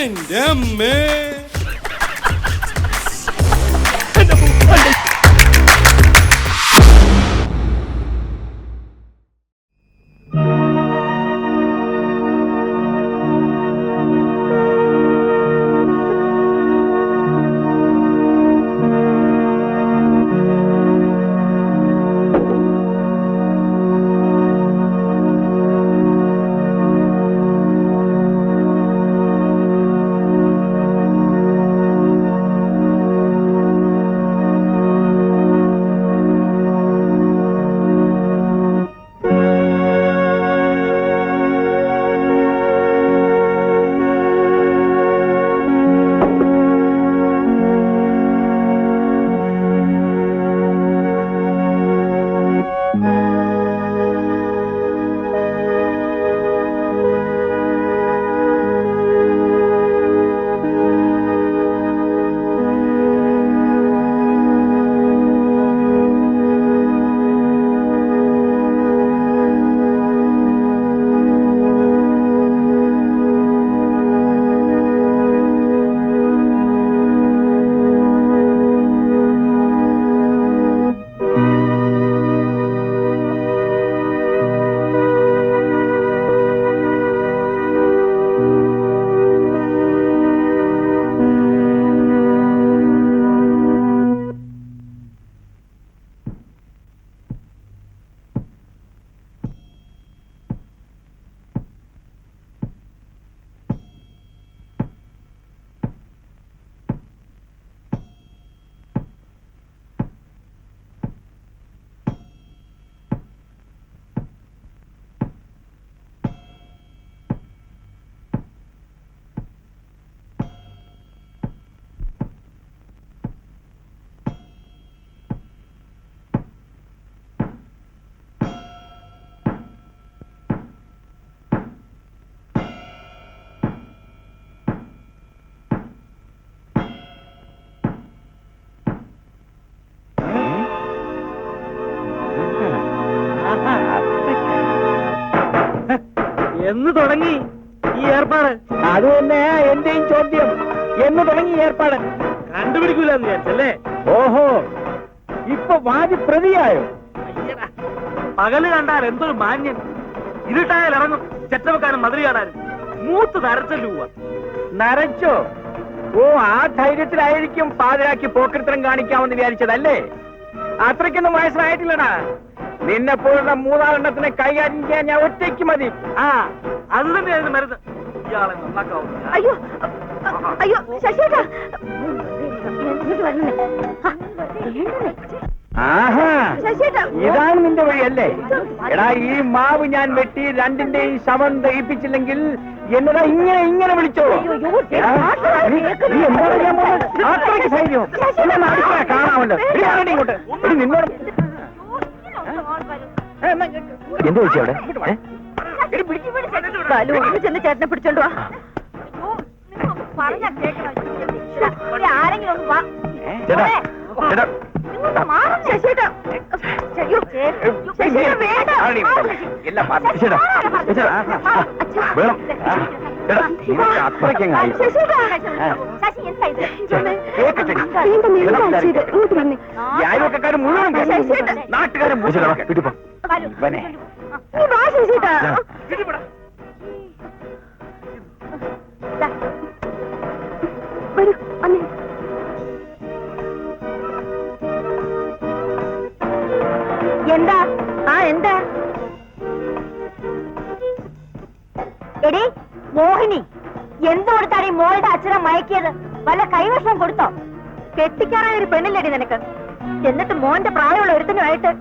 എന്റെ അമ്മേ. എന്ന് തുടങ്ങി ഈ ഏർപ്പാട്? അത് തന്നെ എന്റെയും ചോദ്യം. എന്ന് തുടങ്ങി ഏർപ്പാട്? കണ്ടുപിടിക്കൂലെന്ന് വിചാരിച്ചല്ലേ? ഓഹോ, ഇപ്പൊ വാദി പ്രതിയായോ? പകല് കണ്ടാൽ എന്തൊരു മാന്യൻ, ഇരുട്ടായാൽ ഇറങ്ങും ചെറ്റവക്കാരൻ മതിരി കാണാൻ. മൂത്ത് നരച്ചല്ലോ. നരച്ചോ? ഓ, ആ ധൈര്യത്തിലായിരിക്കും പാതിരാക്കി പോക്കൃത്തരം കാണിക്കാമെന്ന് വിചാരിച്ചതല്ലേ? അത്രയ്ക്കൊന്നും വയസ്സായിട്ടില്ലടാ. നിന്നെ പോലുള്ള മൂന്നാലെണ്ണത്തിനെ കൈകാര്യം ചെയ്യാൻ ഞാൻ ഒറ്റയ്ക്ക് മതി. ആ, അത് തന്നെയായിരുന്നു മരുന്ന്. ഇയാളെ നന്നാക്കാവും. അയ്യോ അയ്യോ ശശിയേട്ടാ, ആഹാ, ഇതാണ് നിന്റെ വഴിയല്ലേ? എടാ, ഈ മാവ് ഞാൻ വെട്ടി രണ്ടിന്റെയും ശവം ദഹിപ്പിച്ചില്ലെങ്കിൽ എന്നതാ ഇങ്ങനെ ഇങ്ങനെ വിളിച്ചോ? അത്രയ്ക്ക് സൈന്യോ കാണാമല്ലോ. ഇങ്ങോട്ട് നിന്നോട് എന്ത് വിളിച്ചു അവിടെ? ചെന്ന് ചേട്ടനെ പിടിച്ചോണ്ട് വാ. ആരെങ്കിലും ഒന്ന് വാ. അയൽവക്കാരും മുഴുവൻ നാട്ടുകാരും എന്താ? ആ, എന്താ? എടി മോഹിനി, എന്ത് കൊടുത്താണ് ഈ മോളുടെ അച്ഛനെ മയക്കിയത്? വല്ല കൈവശം കൊടുത്തോ? കെട്ടിക്കാറായ ഒരു പെണ്ണില്ലടി നിനക്ക്. എന്നിട്ട് മോന്റെ പ്രായമുള്ള ഒരുത്തനുമായിട്ട്.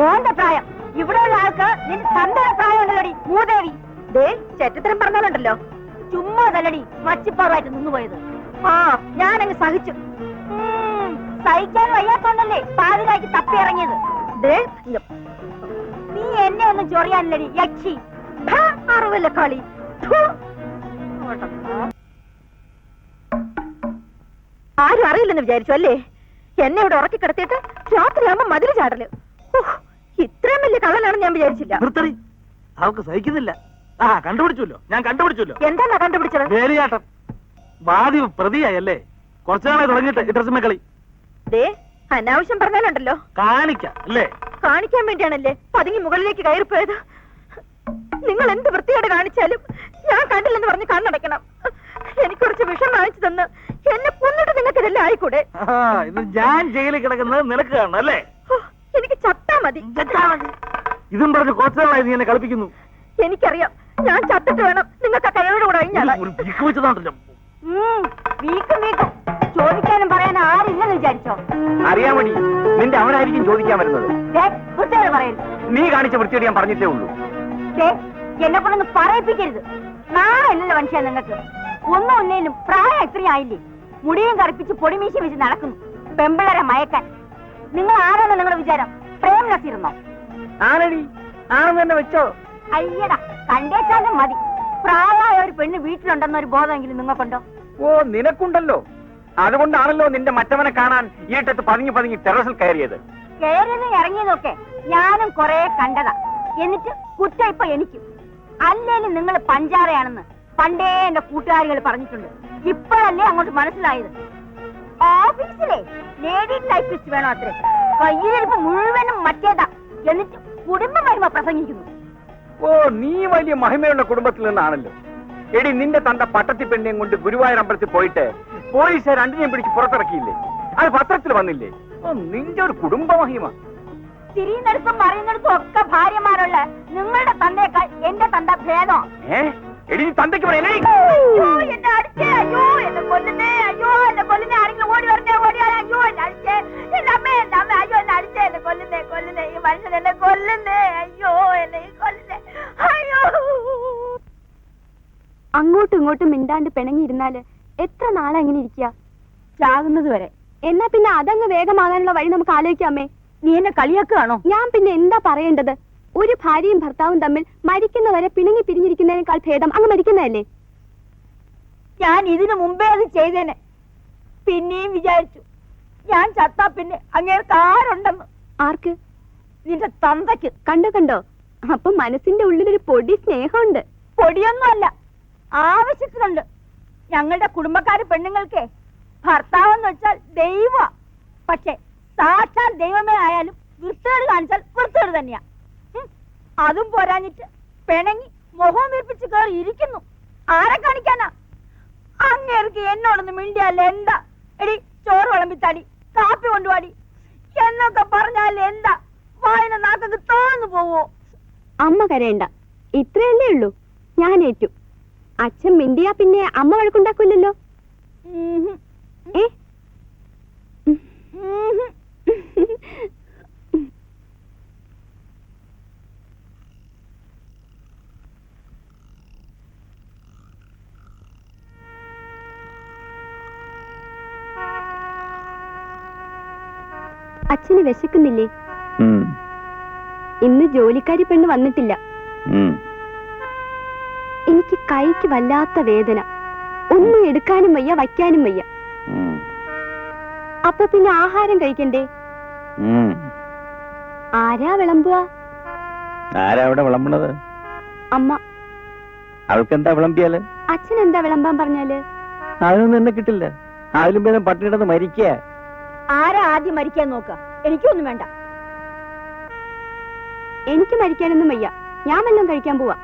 മോന്റെ പ്രായം ഇവിടെയുള്ള ആൾക്ക് നിന്റെ തന്തയുടെ പ്രായം ഉണ്ടല്ലോടി മൂദേവി. ദേ, ചെറ്റത്തരം പറഞ്ഞാലുണ്ടല്ലോ, ചുമ്മാ തല്ലടി മച്ചിപ്പാറായിട്ട് നിന്നുപോയത്. ആ, ഞാനങ്ങ് സഹിച്ചു. സഹിക്കാൻ വയ്യാത്തോണ്ടല്ലേ പാതിരാക്കി തപ്പി ഇറങ്ങിയത്. നീ എന്നെ ഒന്നും ചൊറിയാനില്ലടി യക്ഷി. അറിവല്ല കളി. ആരും അറിയില്ലെന്ന് വിചാരിച്ചു അല്ലേ? എന്നെ ഇവിടെ ഉറക്കി കിടത്തിയിട്ട് രാത്രിയാകുമ്പോ മതില് ചാടല്. ഇത്രയും വലിയ കള്ളനാണെന്ന് ഞാൻ വിചാരിച്ചില്ല. അവർക്ക് സഹിക്കുന്നില്ല. ആ, കണ്ടുപിടിച്ചല്ലോ, ഞാൻ കണ്ടുപിടിച്ചല്ലോ. എന്താ കണ്ടുപിടിച്ചത്? വേലിയാട്ടം. വാദി പ്രതിയായല്ലേ? കുറച്ചുനാളെ തുടങ്ങിയിട്ട് ഈ ഡ്രസ്സുമേ കളി. ദേ അനാവശ്യം പറഞ്ഞാലുണ്ടല്ലോ. കാണിക്കാം അല്ലേ? കാണിക്കാൻ വേണ്ടിയാണല്ലേ പതുങ്ങി മുകളിലേക്ക് കയറിപ്പോയത്. നിങ്ങൾ എന്ത് വൃത്തിയോടെ കാണിച്ചാലും ഞാൻ കണ്ടില്ലെന്ന് പറഞ്ഞ് കണ്ണടയ്ക്കണം. എനിക്ക് കുറച്ച് വിഷം വാങ്ങിച്ചു തന്ന് എന്നെ കൊന്നിട്ട് നിങ്ങൾക്ക് ഇതെല്ലാം ആയിക്കൂടെ? ഇത് ഞാൻ ജയിലിൽ കിടക്കുന്നത് നിനക്ക് കാണണം അല്ലേ? എനിക്ക് ചത്താ മതി. ഇതും പറഞ്ഞ് കുറച്ചുനാളായി നീ എന്നെ കളിപ്പിക്കുന്നു. എനിക്കറിയാം, ഞാൻ ചത്തിട്ട് വേണം നിങ്ങൾക്ക് കൈയോട് കൂടെ വെച്ചതാണല്ലോ. വീക്കും വീക്കും ചോദിക്കാനും പറയാനും ആരില്ലെന്ന് വിചാരിച്ചോ? അറിയാൻ വേണ്ടി നിന്റെ അവനായിരിക്കും ചോദിക്കാൻ വരുന്നത്. വൃത്തിയോട് പറയരുത്. നീ കാണിച്ച വൃത്തിയോട് ഞാൻ പറഞ്ഞിട്ടേ ഉള്ളൂ. എന്നെ കൊണ്ടൊന്ന് പറയിപ്പിക്കരുത്. നാളെയല്ലല്ലോ മനുഷ്യ നിങ്ങൾക്ക്. ഒന്നും ഒന്നേലും പ്രായം എത്രയും ആയില്ലേ? മുടിയും കറുപ്പിച്ച് പൊടിമീശ വെച്ച് നടക്കുന്നു പെമ്പിളരെ മയക്കാൻ. നിങ്ങൾ ആരാണ് നിങ്ങളുടെ വിചാരം? പ്രേം നസീർന്നോ? ആരടി ആണെന്ന് തന്നെ വെച്ചോ. അയ്യടാ, കണ്ടേച്ചാലും മതി. പ്രായമായ ഒരു പെണ്ണ് വീട്ടിലുണ്ടെന്നൊരു ബോധമെങ്കിലും നിങ്ങൾക്കുണ്ടോ? ഓ, നിനക്കുണ്ടല്ലോ. അതുകൊണ്ടാണല്ലോ നിന്റെ മറ്റവനെ കാണാൻ ഈട്ടത്ത് പതുങ്ങി പതുങ്ങി ടെറസിൽ കയറിയത്. കയറിയതും ഇറങ്ങിയതൊക്കെ ഞാനും കൊറേ കണ്ടതാ. എന്നിട്ട് കുറ്റം ഇപ്പൊ എനിക്കും. അല്ലേലും നിങ്ങൾ പഞ്ചാരയാണെന്ന് പണ്ടേ എന്റെ കൂട്ടുകാരികൾ പറഞ്ഞിട്ടുണ്ട്. ഇപ്പോഴല്ലേ അങ്ങോട്ട് മനസ്സിലായത്. ഓഫീസിലെ ലേഡി ടൈപ്പിസ്റ്റ് വേണോ അത്രേ? കയ്യിലിരിപ്പ് മുഴുവനും മറ്റേതാ. എന്നിട്ട് കുടുംബ മഹിമ പ്രസംഗിക്കുന്നു. ഓ, നീ വലിയ മഹിമയുള്ള കുടുംബത്തിൽ നിന്നാണല്ലോ. എടി, നിന്റെ തന്റെ പട്ടത്തി പെണ്ണിയും കൊണ്ട് ഗുരുവായൂർ അമ്പലത്തിൽ പോയിട്ട് പോലീസ് രണ്ടിനെയും പിടിച്ച് പുറത്തിറക്കിയില്ലേ? അത് പത്രത്തിൽ വന്നില്ലേ? ഓ, നിന്റെ ഒരു കുടുംബ മഹിമ. തിരിയുന്നിടത്തും മറിയുന്നിടത്തും ഒക്കെ ഭാര്യമാരുള്ള നിങ്ങളുടെ തന്തേക്കാൾ എന്റെ തന്ത ഭേദം. എടി, നീ തന്തയ്ക്ക് പറയല്ലേ? എന്നെ അടിച്ചേ, അയ്യോ എന്നെ കൊല്ലുന്നേ, അയ്യോ എന്നെ കൊല്ലുന്നേ, ആരെങ്കിലും ഓടി വരണേ, ഓടിയാൽ അയ്യോ എന്നെ അടിച്ചേ, എന്റെ അമ്മ അയ്യോ എന്നെ അടിച്ചേ, എന്നെ കൊല്ലുന്നേ കൊല്ലുന്നേ, ഈ മനുഷ്യൻ എന്നെ കൊല്ലുന്നേ, അയ്യോ എന്നെ കൊല്ലുന്നേ, അയ്യോ. അങ്ങോട്ടും ഇങ്ങോട്ടും മിണ്ടാണ്ട് പിണങ്ങിയിരുന്നാല് എത്ര നാളെ അങ്ങനെ ഇരിക്കുക? ചാകുന്നത് വരെ. എന്നാ പിന്നെ അതങ്ങ് വേഗമാകാനുള്ള വഴി നമുക്ക് ആലോചിക്കാമേ. നീ എന്നെ കളിയാക്കുകയാണോ? ഞാൻ പിന്നെ എന്താ പറയേണ്ടത്? ഒരു ഭാര്യയും ഭർത്താവും തമ്മിൽ മരിക്കുന്നവരെ പിണങ്ങി പിരിഞ്ഞിരിക്കുന്നതിനേക്കാൾ ഭേദം അങ്ങ് മരിക്കുന്നതല്ലേ? ഞാൻ ഇതിനു മുമ്പേ അത് ചെയ്തേനെ. പിന്നെയും വിചാരിച്ചു ഞാൻ ചത്താ പിന്നെ അങ്ങേർക്ക് ആരുണ്ടെന്ന്. ആർക്ക്? നിന്റെ തന്തയ്ക്ക്. കണ്ടോ കണ്ടോ, അപ്പൊ മനസ്സിന്റെ ഉള്ളിലൊരു പൊടി സ്നേഹമുണ്ട്. പൊടിയൊന്നും അല്ല, ആവശ്യത്തിനുണ്ട്. ഞങ്ങളുടെ കുടുംബക്കാര് പെണ്ണുങ്ങൾക്ക് ഭർത്താവെന്ന് വെച്ചാൽ ദൈവ. പക്ഷെ സാക്ഷാൽ ദൈവമേ ആയാലും വൃത്തികേട് കാണിച്ചാൽ വൃത്തികേട് തന്നെയാ. അതും പോരാഞ്ഞിട്ട് പിണങ്ങി മുഖം വീർപ്പിച്ച് കയറി ഇരിക്കുന്നു. ആരെ കാണിക്കാനാ? അങ്ങേർക്ക് എന്നോടൊന്ന് മിണ്ടിയല്ല എന്താ? എടി, ചോറ് വിളമ്പിത്താടി, കാപ്പി കൊണ്ടുപാടി എന്നൊക്കെ പറഞ്ഞാൽ എന്താ? വായന നാക്കൊക്കെ തോന്നു പോവോ? അമ്മ കരയണ്ട, ഇത്രയല്ലേ ഉള്ളൂ. ഞാൻ ഏറ്റു. അച്ഛൻ മിണ്ടിയാ പിന്നെ അമ്മ വഴക്കുണ്ടാക്കില്ലല്ലോ. ഏ അച്ഛന് വിശക്കുന്നില്ലേ? ഇന്ന് ജോലിക്കാരി പെണ്ണ് വന്നിട്ടില്ല. എനിക്ക് കൈക്ക് വല്ലാത്ത വേദന. ഒന്നും എടുക്കാനും വയ്യ, വയ്ക്കാനും വയ്യ. അപ്പൊ പിന്നെ ആഹാരം കഴിക്കണ്ടേ? ആരാ വിളമ്പുക? ആരാ അവിടെ വിളമ്പണത്? അമ്മ. അവൾക്ക് എന്താ വിളമ്പിയാല്? അച്ഛൻ എന്താ വിളമ്പാൻ പറഞ്ഞാല്? അതിനൊന്നും എന്നെ കിട്ടില്ല. അതിലും പേരും പട്ടിണിടന്ന് മരിക്കുക. ആരാ ആദ്യം മരിക്കാൻ നോക്ക? എനിക്കൊന്നും വേണ്ട. എനിക്ക് മരിക്കാനൊന്നും വയ്യ. ഞാൻ വല്ലതും കഴിക്കാൻ പോവാ.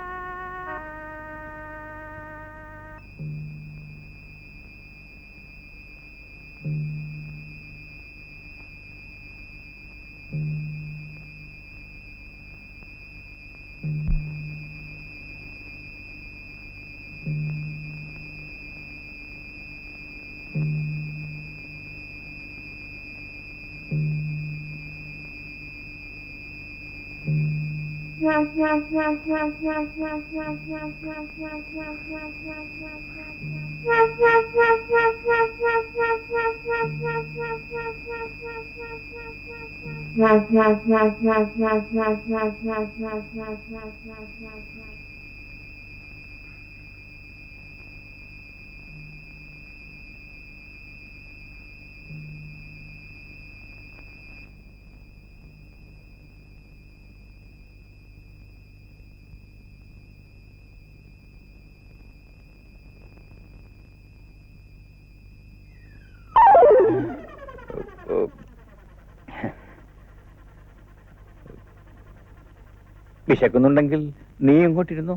വിശക്കുന്നുണ്ടെങ്കിൽ നീ ഇങ്ങോട്ടിരുന്നു.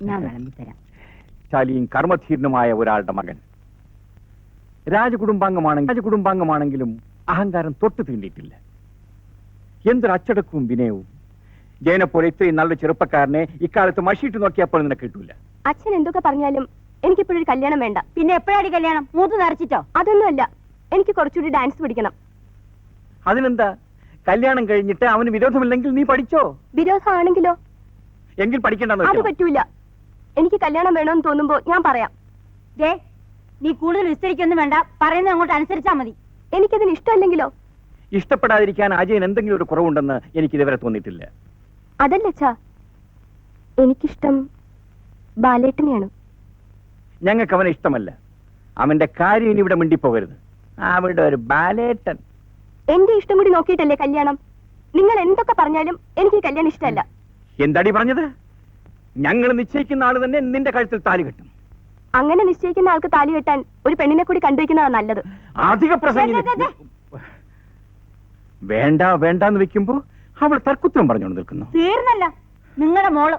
ഞാൻ വിളമ്പിത്തരാം. ശാലിയും കർമ്മധീരനുമായ ഒരാളുടെ മകൻ രാജകുടുംബാംഗമാണെങ്കിലും അഹങ്കാരം തൊട്ടു തീണ്ടിയിട്ടില്ല. എന്തൊരു അച്ചടക്കവും വിനയവും. ജയനെ പോലെ ഇത്രയും നല്ല ചെറുപ്പക്കാരനെ ഇക്കാലത്ത് മഷിയിട്ട് നോക്കിയപ്പോൾ നിനക്ക് കിട്ടൂല. അച്ഛൻ എന്തൊക്കെ പറഞ്ഞാലും എനിക്കിപ്പോഴൊരു കല്യാണം വേണ്ട. പിന്നെ എപ്പോഴാണ് കല്യാണം? മൂത്ത് നിറച്ചിട്ടോ? അതൊന്നുമല്ല, എനിക്ക് കുറച്ചുകൂടി ഡാൻസ് പഠിക്കണം. അതിനെന്താ, കല്യാണം കഴിഞ്ഞിട്ട് അവന് വിരോധമില്ലെങ്കിൽ നീ പഠിച്ചോ. വിരോധമാണെങ്കിലോ? എങ്കിൽ പഠിക്കണ്ടെന്ന് അത് വെച്ചോ. പറ്റൂല. എനിക്ക് കല്യാണം വേണമെന്ന് തോന്നുമ്പോ ഞാൻ പറയാം. ദേ, നീ കൂടുതൽ വിസ്തരിക്കൊന്നും വേണ്ട, പറയുന്നത് അങ്ങോട്ട് അനുസരിച്ചാ മതി. എനിക്കതിന് ഇഷ്ടമല്ലെങ്കിലോ? ഇഷ്ടപ്പെടാതിരിക്കാൻ അജയൻ എന്തെങ്കിലും ഒരു കുറവുണ്ടെന്ന് എനിക്ക് ഇതുവരെ തോന്നിയിട്ടില്ല. അതല്ല അച്ഛാ, എനിക്കിഷ്ടം ബാലേട്ടനെയാണ്. ഞങ്ങൾക്ക് അവനെ ഇഷ്ടമല്ല. അവന്റെ കാര്യം ഇനി ഇവിടെ മിണ്ടിപ്പോകരുത്. അവിടെ ഒരു ബാലേട്ടൻ. എന്റെ ഇഷ്ടം കൂടി നോക്കിയിട്ടല്ലേ കല്യാണം. നിങ്ങൾ എന്തൊക്കെ പറഞ്ഞാലും എനിക്ക് ഈ കല്യാണം ഇഷ്ടമല്ല. എന്താടി പറഞ്ഞത്? ഞങ്ങൾ നിശ്ചയിക്കുന്ന ആള് തന്നെ നിന്റെ കഴുത്തിൽ താലി കെട്ടും. അങ്ങനെ നിശ്ചയിക്കുന്ന ആൾക്ക് താലി കെട്ടാൻ ഒരു പെണ്ണിനെ കൂടി കണ്ടുവയ്ക്കുന്നതാണ് നല്ലത്. അധിക പ്രസംഗം വേണ്ട വേണ്ടെന്ന് വെക്കുമ്പോ അവൾ തർക്കുത്തരം പറഞ്ഞുകൊണ്ട് നിൽക്കുന്നു. തീർന്നല്ല നിങ്ങളുടെ മോള്.